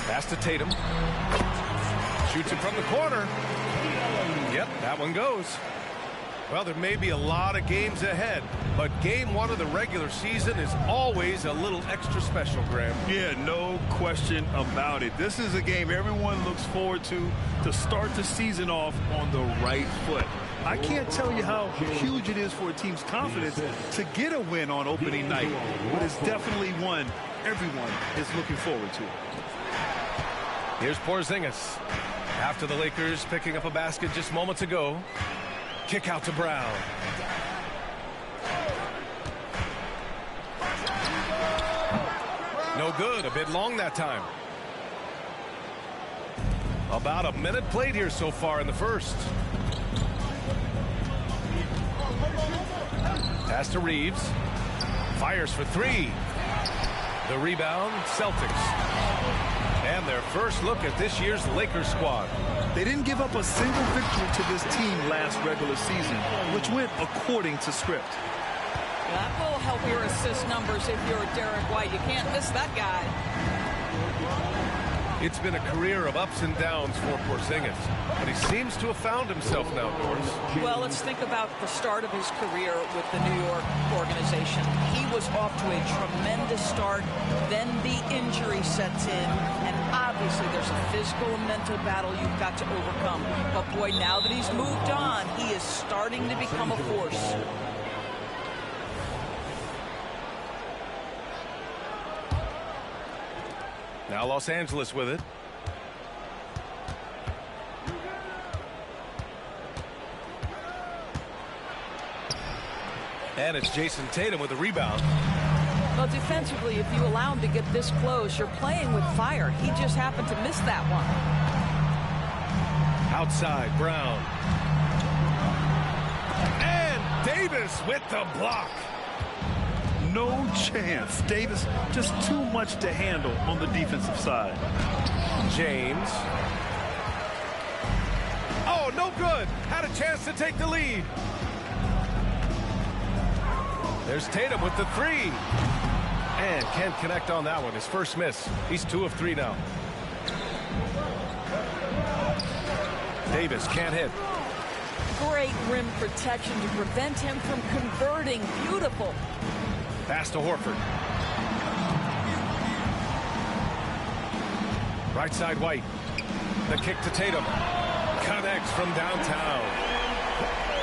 Pass to Tatum. Shoots it from the corner. Yep, that one goes. Well, there may be a lot of games ahead, but game one of the regular season is always a little extra special, Graham. Yeah, no question about it. This is a game everyone looks forward to start the season off on the right foot. I can't tell you how huge it is for a team's confidence to get a win on opening night, but it's definitely one everyone is looking forward to. Here's Porzingis. After the Lakers picking up a basket just moments ago. Kick out to Brown. No good. A bit long that time. About a minute played here so far in the first. Pass to Reeves. Fires for three. The rebound, Celtics. And their first look at this year's Lakers squad. They didn't give up a single victory to this team last regular season, which went according to script. That will help your assist numbers if you're Derek White. You can't miss that guy. It's been a career of ups and downs for Porzingis, but he seems to have found himself now, Doris. Well, let's think about the start of his career with the New York organization. He was off to a tremendous start. Then the injury sets in, and obviously there's a physical and mental battle you've got to overcome. But boy, now that he's moved on, he is starting to become a force. Now Los Angeles with it. And it's Jason Tatum with the rebound. Well, defensively, if you allow him to get this close, you're playing with fire. He just happened to miss that one. Outside, Brown. And Davis with the block. No chance. Davis just too much to handle on the defensive side. James. Oh, no good. Had a chance to take the lead. There's Tatum with the three. And can't connect on that one. His first miss. He's 2 of 3 now. Davis can't hit. Great rim protection to prevent him from converting. Beautiful. Pass to Horford. Right side, White. The kick to Tatum. Connects from downtown.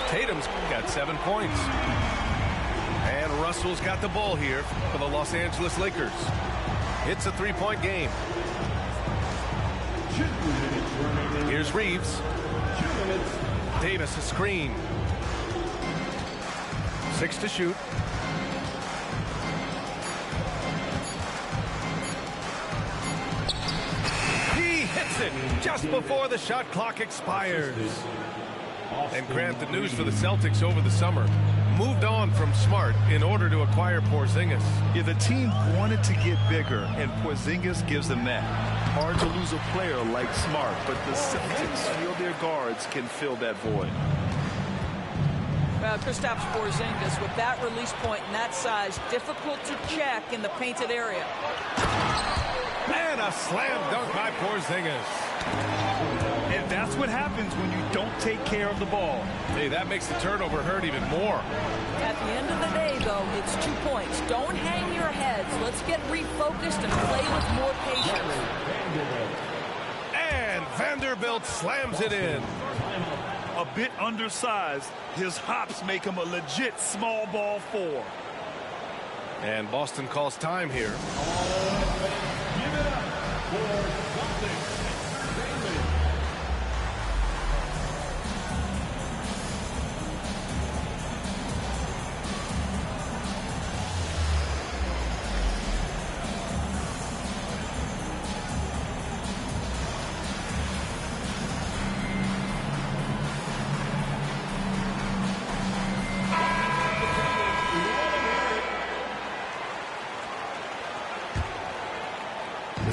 Tatum's got 7 points. And Russell's got the ball here for the Los Angeles Lakers. It's a 3-point game. Here's Reeves. Davis a screen. 6 to shoot. He hits it just before the shot clock expires. And Grant, the news for the Celtics over the summer, moved on from Smart in order to acquire Porzingis. Yeah, the team wanted to get bigger, and Porzingis gives them that. Hard to lose a player like Smart, but the Celtics feel their guards can fill that void. Well, Kristaps Porzingis with that release point and that size, difficult to check in the painted area. And a slam dunk by Porzingis. And that's what happens when you don't take care of the ball. Hey, that makes the turnover hurt even more. At the end of the day, though, it's 2 points. Don't hang your heads. Let's get refocused and play with more patience. And Vanderbilt slams it in. A bit undersized, his hops make him a legit small ball 4. And Boston calls time here. Give it up for Celtics.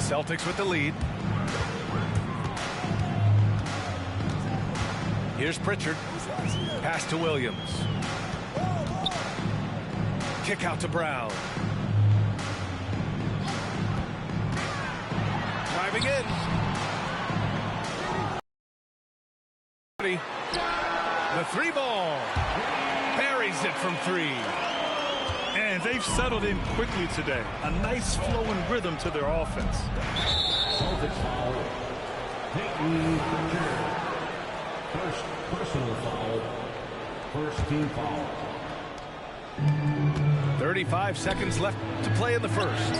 Celtics with the lead. Here's Pritchard. Pass to Williams. Kick out to Brown. driving in. The three ball. Buries it from three. And they've settled in quickly today. A nice flowing rhythm to their offense. Celtics foul. Peyton Pritchard. First personal foul. First team foul. 35 seconds left to play in the first.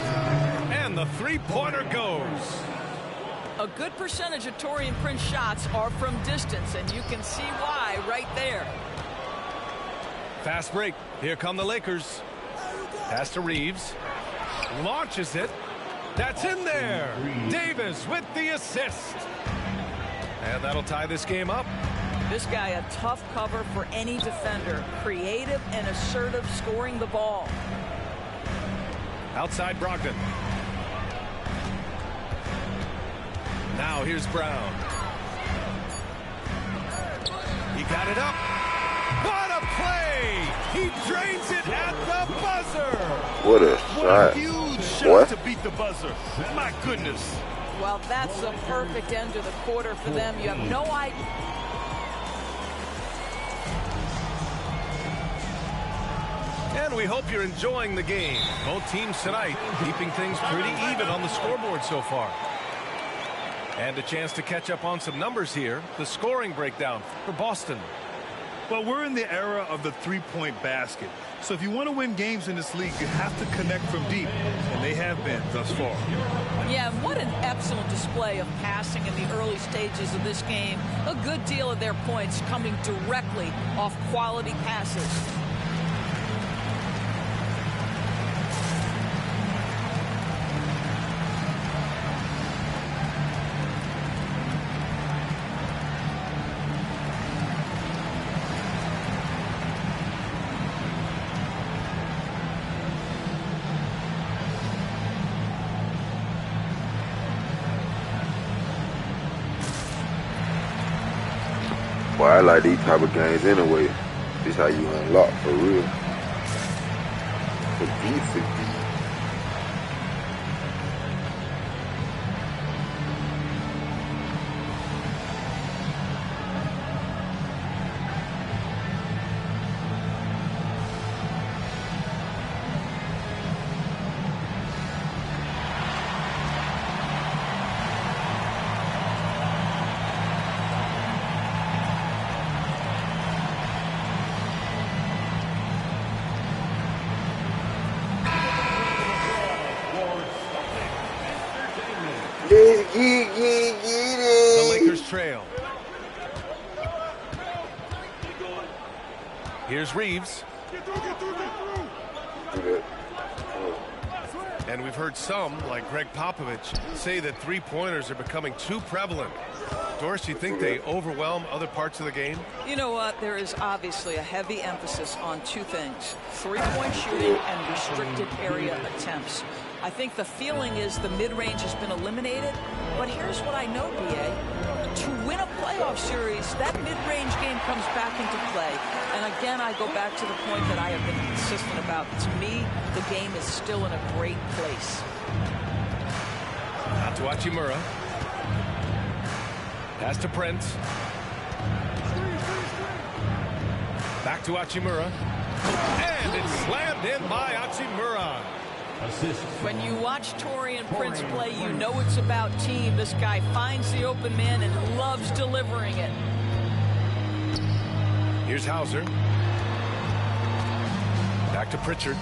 And the three-pointer goes. A good percentage of Taurean Prince shots are from distance, and you can see why right there. Fast break. Here come the Lakers. Pass to Reeves. Launches it. That's in there. Davis with the assist. And that'll tie this game up. This guy a tough cover for any defender. Creative and assertive scoring the ball. Outside Brogdon. Now here's Brown. He got it up. What a play! He drains it at the buzzer. What a What shot. a huge shot to beat the buzzer. My goodness. Well, that's the perfect end to the quarter for them. You have no idea. And we hope you're enjoying the game. Both teams tonight keeping things pretty even on the scoreboard so far. And a chance to catch up on some numbers here. The scoring breakdown for Boston. Well, we're in the era of the three-point basket. So if you want to win games in this league, you have to connect from deep. And they have been thus far. Yeah, what an excellent display of passing in the early stages of this game. A good deal of their points coming directly off quality passes. Well, I like these type of games anyway. This how you unlock for real. For deep. The Lakers trail. Here's Reeves. And we've heard some, like Greg Popovich, say that three-pointers are becoming too prevalent. Doris, you think they overwhelm other parts of the game? You know what? There is obviously a heavy emphasis on two things: three-point shooting and restricted area attempts. I think the feeling is the mid-range has been eliminated, but here's what I know, B.A. To win a playoff series, that mid-range game comes back into play. And again, I go back to the point that I have been consistent about. To me, the game is still in a great place. Out to Hachimura. Pass to Prince. Back to Hachimura. And it's slammed in by Hachimura. When you watch Taurean Prince play, you know it's about team. This guy finds the open man and loves delivering it. Here's Hauser. Back to Pritchard.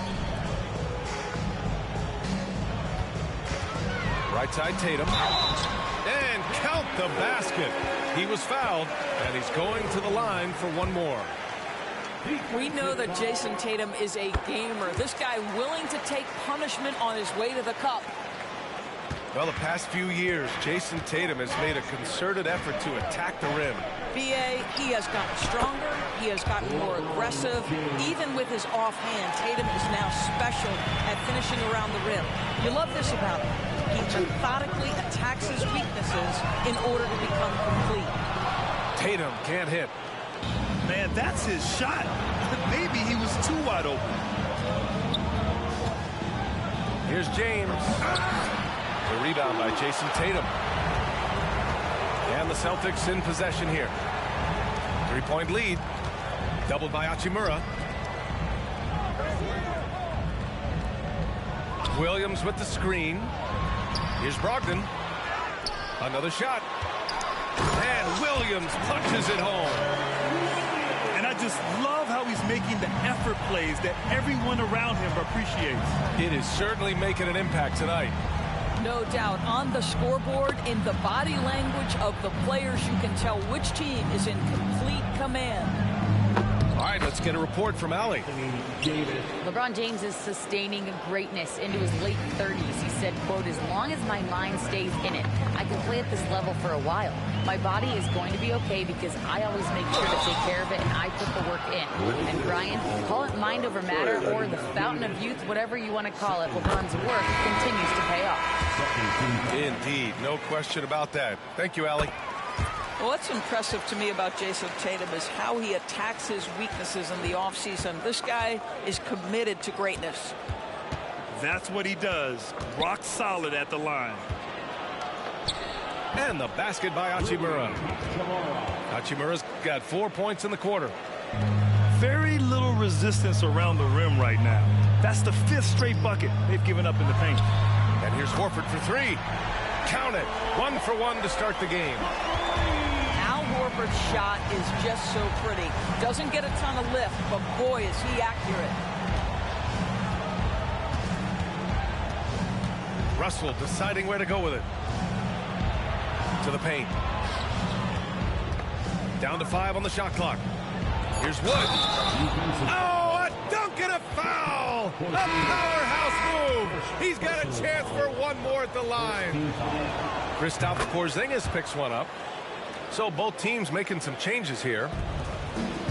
Right side Tatum. And count the basket. He was fouled, and he's going to the line for one more. We know that Jason Tatum is a gamer. This guy willing to take punishment on his way to the cup. Well, the past few years, Jason Tatum has made a concerted effort to attack the rim. B.A., he has gotten stronger. He has gotten more aggressive. Even with his offhand, Tatum is now special at finishing around the rim. You love this about him. He methodically attacks his weaknesses in order to become complete. Tatum can't hit. Man, that's his shot. Maybe he was too wide open. Here's James. The rebound by Jason Tatum. And the Celtics in possession here. 3-point lead. Doubled by Hachimura. Williams with the screen. Here's Brogdon. Another shot. And Williams punches it home. And I just love how he's making the effort plays that everyone around him appreciates. It is certainly making an impact tonight. No doubt. On the scoreboard, in the body language of the players, you can tell which team is in complete command. All right, let's get a report from Allie. LeBron James is sustaining greatness into his late 30s. He said, quote, "As long as my mind stays in it, I can play at this level for a while. My body is going to be okay because I always make sure to take care of it and I put the work in." And Brian, call it mind over matter or the fountain of youth, whatever you want to call it, LeBron's work continues to pay off. Indeed, no question about that. Thank you, Allie. Well, what's impressive to me about Jason Tatum is how he attacks his weaknesses in the offseason. This guy is committed to greatness. That's what he does. Rock solid at the line. And the basket by Hachimura. Hachimura's got 4 points in the quarter. Very little resistance around the rim right now. That's the 5th straight bucket they've given up in the paint. And here's Horford for 3. Count it. 1 for 1 to start the game. Al Horford's shot is just so pretty. Doesn't get a ton of lift, but boy, is he accurate. Russell deciding where to go with it. To the paint. Down to 5 on the shot clock. Here's Wood. Oh, a dunk and a foul! A powerhouse move! He's got a chance for one more at the line. Kristaps Porzingis picks one up. So both teams making some changes here.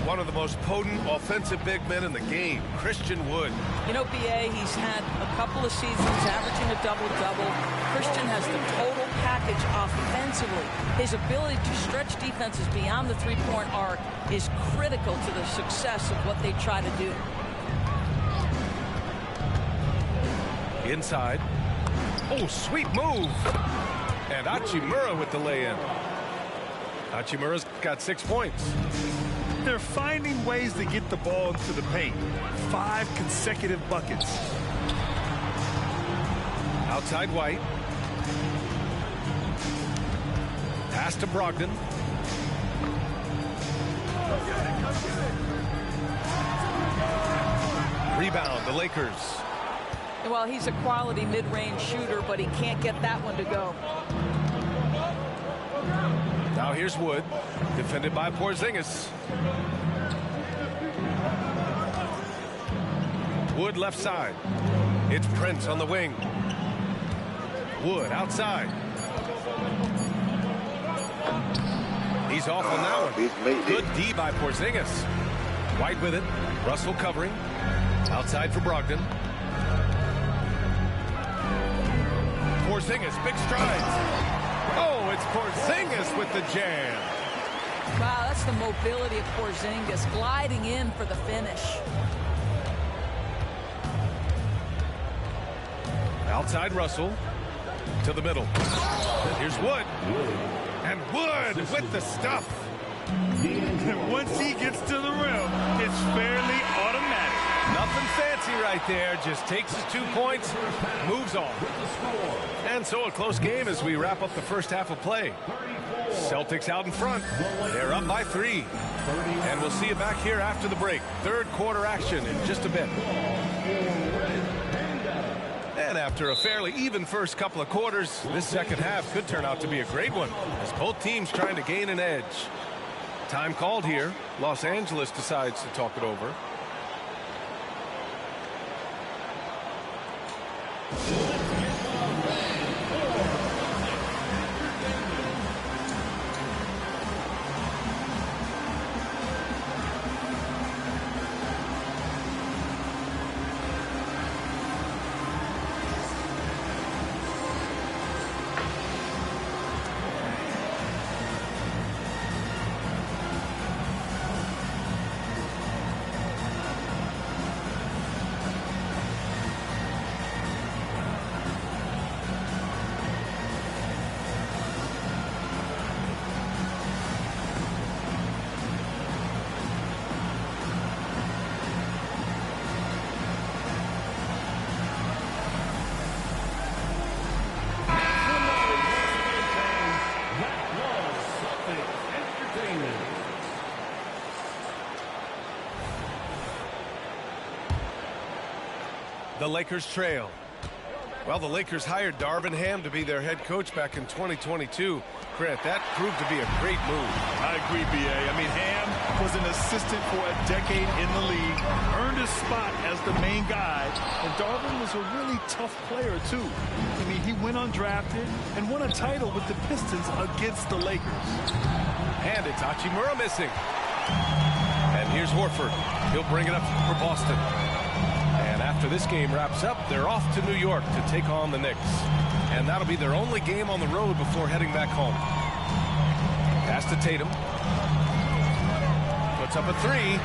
One of the most potent offensive big men in the game, Christian Wood. You know, B.A., he's had a couple of seasons averaging a double-double. Christian has the total package offensively. His ability to stretch defenses beyond the three-point arc is critical to the success of what they try to do. Inside. Oh, sweet move. And Hachimura with the lay-in. Hachimura's got 6 points. They're finding ways to get the ball into the paint. 5 consecutive buckets. Outside White. Pass to Brogdon. Rebound, the Lakers. Well, he's a quality mid-range shooter, but he can't get that one to go. Now here's Wood, defended by Porzingis. Wood left side. It's Prince on the wing. Wood outside. He's off on that one. Good D by Porzingis. White with it. Russell covering. Outside for Brogdon. Porzingis, big strides. Oh, it's Porzingis with the jam. Wow, that's the mobility of Porzingis, gliding in for the finish. Outside Russell to the middle. Here's Wood. And Wood with the stuff. And once he gets to the rim, it's fairly automatic. Nothing fancy right there. Just takes his 2 points, moves on. And so a close game as we wrap up the first half of play. Celtics out in front. They're up by 3. And we'll see you back here after the break. Third quarter action in just a bit. And after a fairly even first couple of quarters, this second half could turn out to be a great one as both teams trying to gain an edge. Time called here. Los Angeles decides to talk it over. The Lakers trail. Well, the Lakers hired Darvin Ham to be their head coach back in 2022. Grant, that proved to be a great move. I agree, B.A. I mean, Ham was an assistant for a decade in the league, earned his spot as the main guy, and Darvin was a really tough player, too. I mean, he went undrafted and won a title with the Pistons against the Lakers. And it's Hachimura missing. And here's Horford. He'll bring it up for Boston. And after this game wraps up, they're off to New York to take on the Knicks. And that'll be their only game on the road before heading back home. Pass to Tatum. Puts up a three.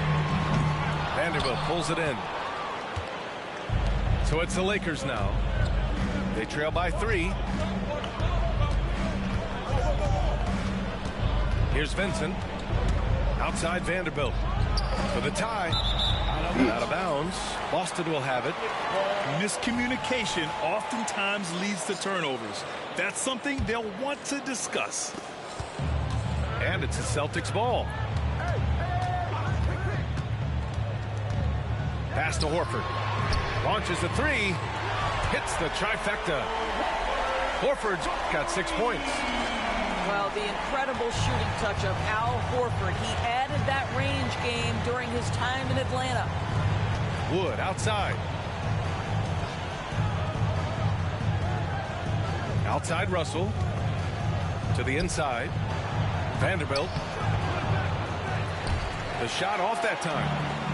Vanderbilt pulls it in. So it's the Lakers now. They trail by 3. Here's Vincent. Outside Vanderbilt. For the tie. Out of bounds. Boston will have it. Miscommunication oftentimes leads to turnovers. That's something they'll want to discuss. And it's a Celtics ball. Pass to Horford. Launches a 3. Hits the trifecta. Horford's got 6 points. Well, the incredible shooting touch of Al Horford. He added that range game during his time in Atlanta. Wood outside. Outside Russell. To the inside. Vanderbilt. The shot off that time.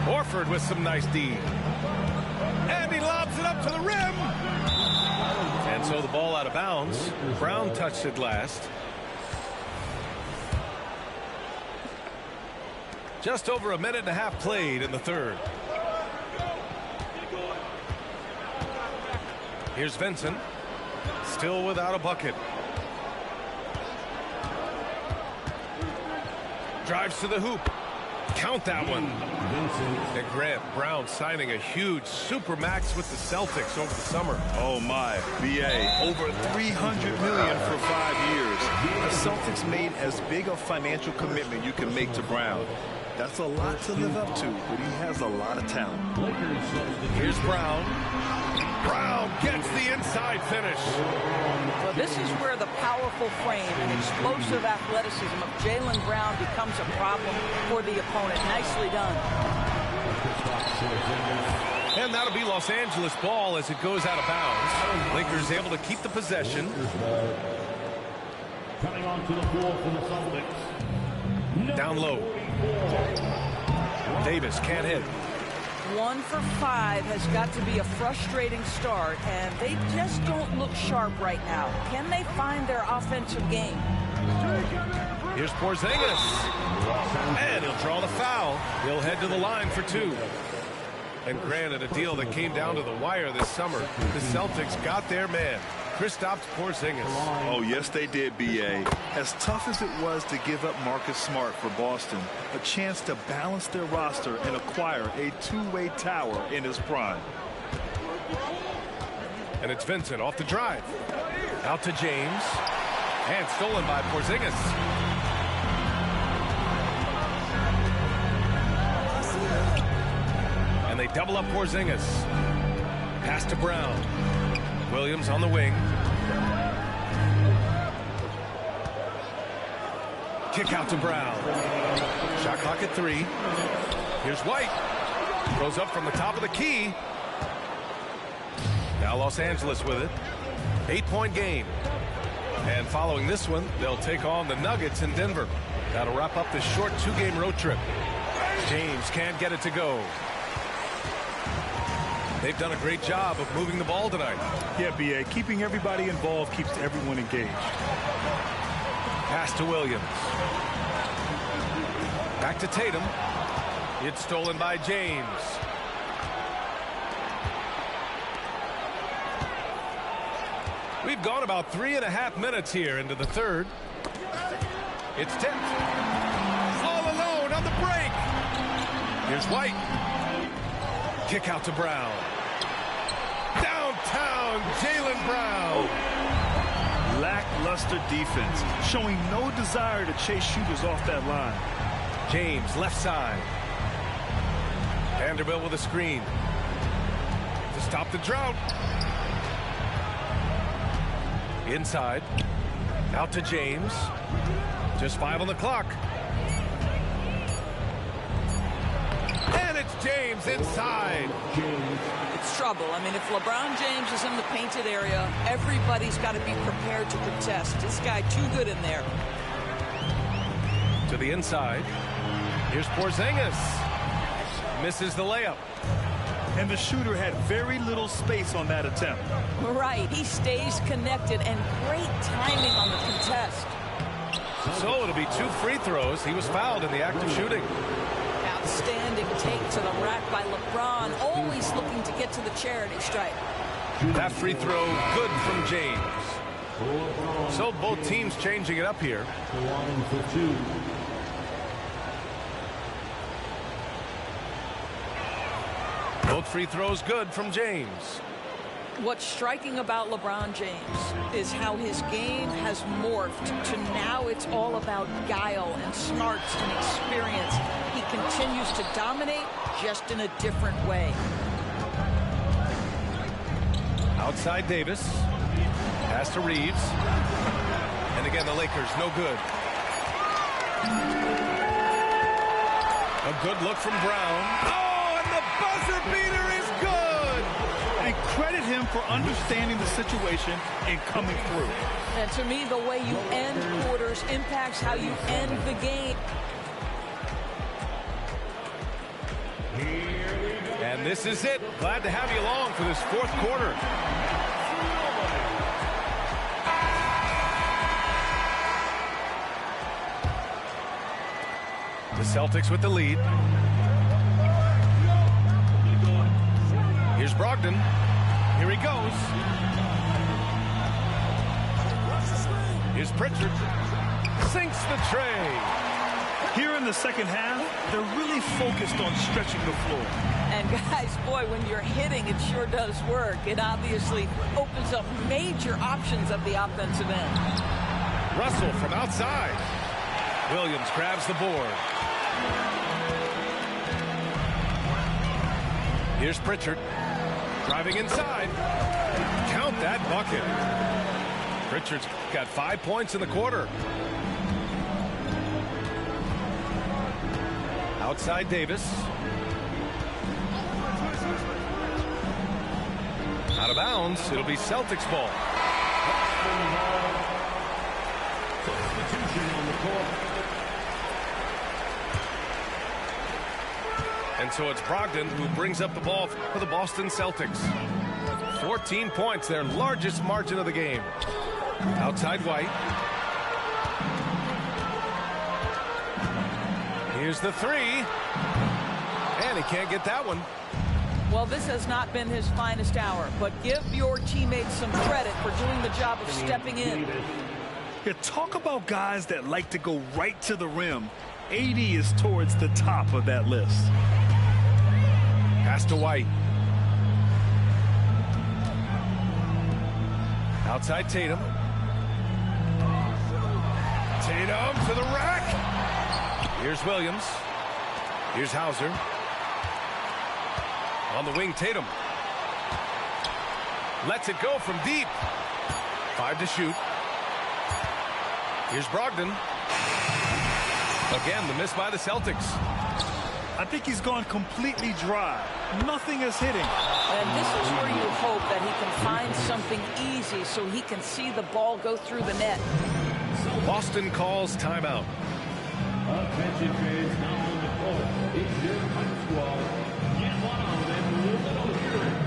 Horford with some nice D. And he lobs it up to the rim. And so the ball out of bounds. Brown touched it last. Just over a minute and a half played in the third. Here's Vincent. Still without a bucket. Drives to the hoop. Count that one. And Grant, Brown signing a huge supermax with the Celtics over the summer. Oh my, B.A. over $300 million for 5 years. The Celtics made as big a financial commitment you can make to Brown. That's a lot to live up to, but he has a lot of talent. Here's Brown. Brown gets the inside finish. Well, this is where the powerful frame and explosive athleticism of Jaylen Brown becomes a problem for the opponent. Nicely done. And that'll be Los Angeles ball as it goes out of bounds. Lakers able to keep the possession. Coming onto the floor for the Celtics. Down low. Davis can't hit. 1 for 5 has got to be a frustrating start, and they just don't look sharp right now. Can they find their offensive game? Here's Porzingis. And he'll draw the foul. He'll head to the line for 2. And granted, a deal that came down to the wire this summer. The Celtics got their man. Kristaps Porzingis. Oh, yes, they did, B.A. As tough as it was to give up Marcus Smart for Boston, a chance to balance their roster and acquire a two-way tower in his prime. And it's Vincent off the drive. Out to James. And stolen by Porzingis. And they double up Porzingis. Pass to Brown. Williams on the wing. Kick out to Brown. Shot clock at 3. Here's White. Goes up from the top of the key. Now Los Angeles with it. 8-point game. And following this one, they'll take on the Nuggets in Denver. That'll wrap up this short 2-game road trip. James can't get it to go. They've done a great job of moving the ball tonight. Yeah, B.A. Keeping everybody involved keeps everyone engaged. Pass to Williams. Back to Tatum. It's stolen by James. We've gone about 3.5 minutes here into the third. It's tipped. All alone on the break. Here's White. Kick out to Brown. Downtown, Jaylen Brown. Lackluster defense, showing no desire to chase shooters off that line. James, left side. Vanderbilt with a screen. to stop the drought. Inside. Out to James. Just 5 on the clock. And it's James inside. It's trouble. I mean, if LeBron James is in the painted area, everybody's got to be prepared to contest. This guy too good in there. To the inside. Here's Porzingis. Misses the layup. And the shooter had very little space on that attempt. Right. He stays connected, and great timing on the contest. So it'll be 2 free throws. He was fouled in the act of shooting. Outstanding take to the rack by LeBron, always looking to get to the charity stripe. That free throw good from James. So both teams changing it up here. Both free throws good from James. What's striking about LeBron James is how his game has morphed to now it's all about guile and smarts and experience. He continues to dominate, just in a different way. Outside Davis. Pass to Reeves. And again, the Lakers, no good. A good look from Brown. Oh, and the buzzer beater is good! And credit him for understanding the situation and coming through. And to me, the way you end quarters impacts how you end the game. And this is it. Glad to have you along for this 4th quarter. The Celtics with the lead. Here's Brogdon. Here he goes. Here's Pritchard. Sinks the tray. Here in the second half, they're really focused on stretching the floor. And guys, boy, when you're hitting, it sure does work. It obviously opens up major options at the offensive end. Russell from outside. Williams grabs the board. Here's Pritchard. Driving inside. Count that bucket. Pritchard's got 5 points in the quarter. Outside Davis. Out of bounds. It'll be Celtics ball. Substitution on the court. And so it's Brogdon who brings up the ball for the Boston Celtics. 14 points, their largest margin of the game. Outside White. Here's the 3. And he can't get that one. Well, this has not been his finest hour, but give your teammates some credit for doing the job of stepping in. Yeah, talk about guys that like to go right to the rim. AD is towards the top of that list. Pass to White. Outside Tatum. Tatum to the rack. Here's Williams. Here's Hauser. On the wing, Tatum. Lets it go from deep. 5 to shoot. Here's Brogdon. Again, the miss by the Celtics. I think he's gone completely dry. Nothing is hitting. And this is where you hope that he can find something easy so he can see the ball go through the net. Boston calls timeout. Attention fans, now on the court. It's your home squad. Get one on and listen on here.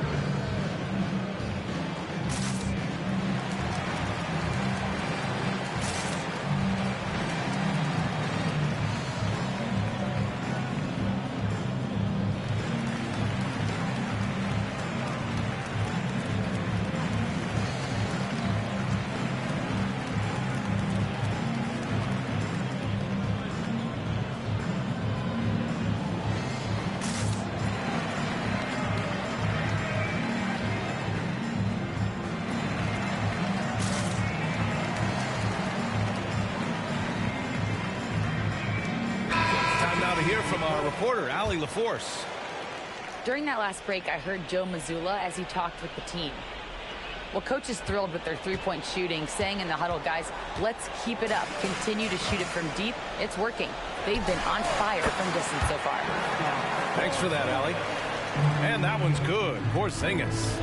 From our reporter, Allie LaForce. During that last break, I heard Joe Mazzulla as he talked with the team. Well, coach is thrilled with their three-point shooting, saying in the huddle, guys, let's keep it up. Continue to shoot it from deep. It's working. They've been on fire from distance so far. Thanks for that, Allie. And that one's good. Porzingis.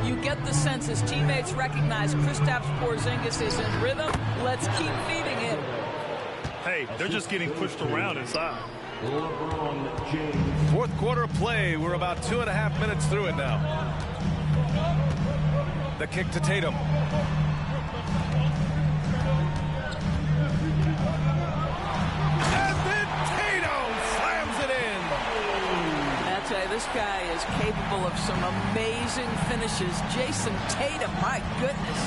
You get the sense his teammates recognize Kristaps Porzingis is in rhythm. Let's keep feeding him. Hey, they're just getting pushed around inside. Fourth quarter play. We're about 2.5 minutes through it now. The kick to Tatum. And then Tatum slams it in. I'll tell you, this guy is capable of some amazing finishes. Jason Tatum, my goodness.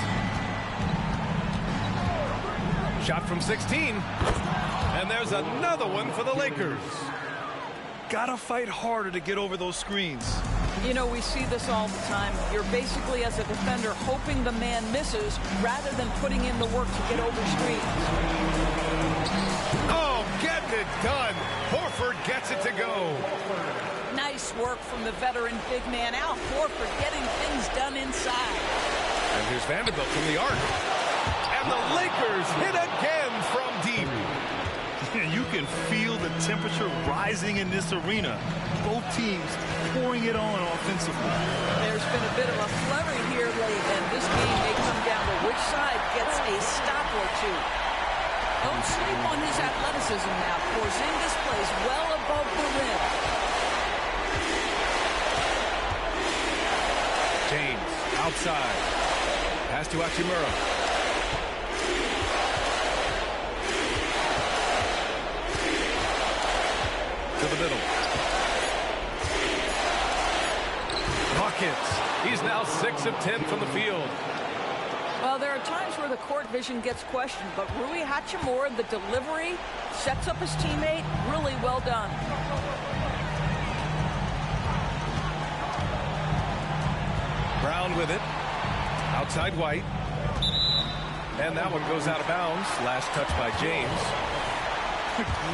Shot from 16. And there's another one for the Lakers. Gotta fight harder to get over those screens. You know, we see this all the time. You're basically, as a defender, hoping the man misses rather than putting in the work to get over screens. Oh, getting it done. Horford gets it to go. Nice work from the veteran big man, Al Horford, getting things done inside. And here's Vanderbilt from the arc. And the Lakers hit again from deep. You can feel the temperature rising in this arena. Both teams pouring it on offensively. There's been a bit of a flurry here late, and this game may come down to which side gets a stop or two. Don't sleep on his athleticism now. Porzingis plays well above the rim. James outside. Pass to Hachimura. To the middle. Buckets. He's now 6 of 10 from the field. Well, there are times where the court vision gets questioned, but Rui Hachimura, the delivery, sets up his teammate. Really well done. Brown with it. Outside White. And that one goes out of bounds. Last touch by James.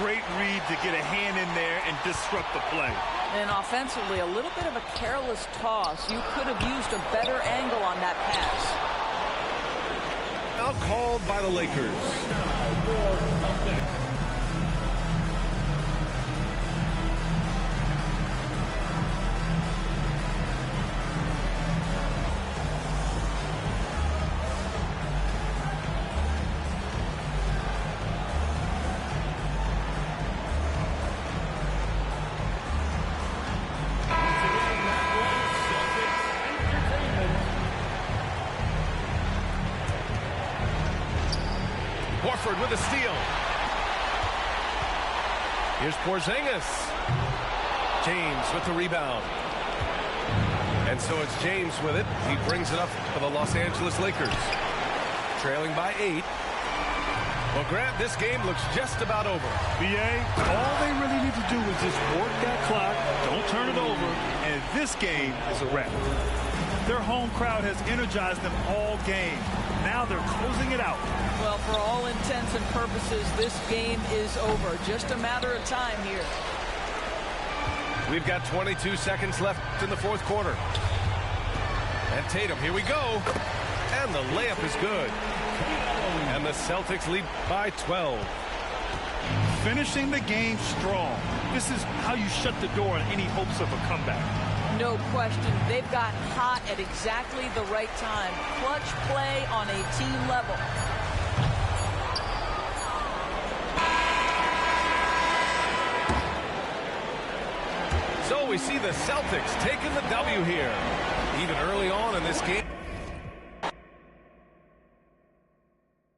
Great read to get a hand in there and disrupt the play. And offensively, a little bit of a careless toss. You could have used a better angle on that pass. Now called by the Lakers. Horford with a steal. Here's Porzingis. James with the rebound. And so it's James with it. He brings it up for the Los Angeles Lakers. Trailing by 8. Well, Grant, this game looks just about over. BA, all they really need to do is just work that clock, don't turn it over, and this game is a wrap. Their home crowd has energized them all game. Now they're closing it out. Well, for all intents and purposes, this game is over. Just a matter of time here. We've got 22 seconds left in the fourth quarter. And Tatum, here we go. And the layup is good. And the Celtics lead by 12. Finishing the game strong. This is how you shut the door on any hopes of a comeback. No question. They've gotten hot at exactly the right time. Clutch play on a team level. So we see the Celtics taking the W here. Even early on in this game.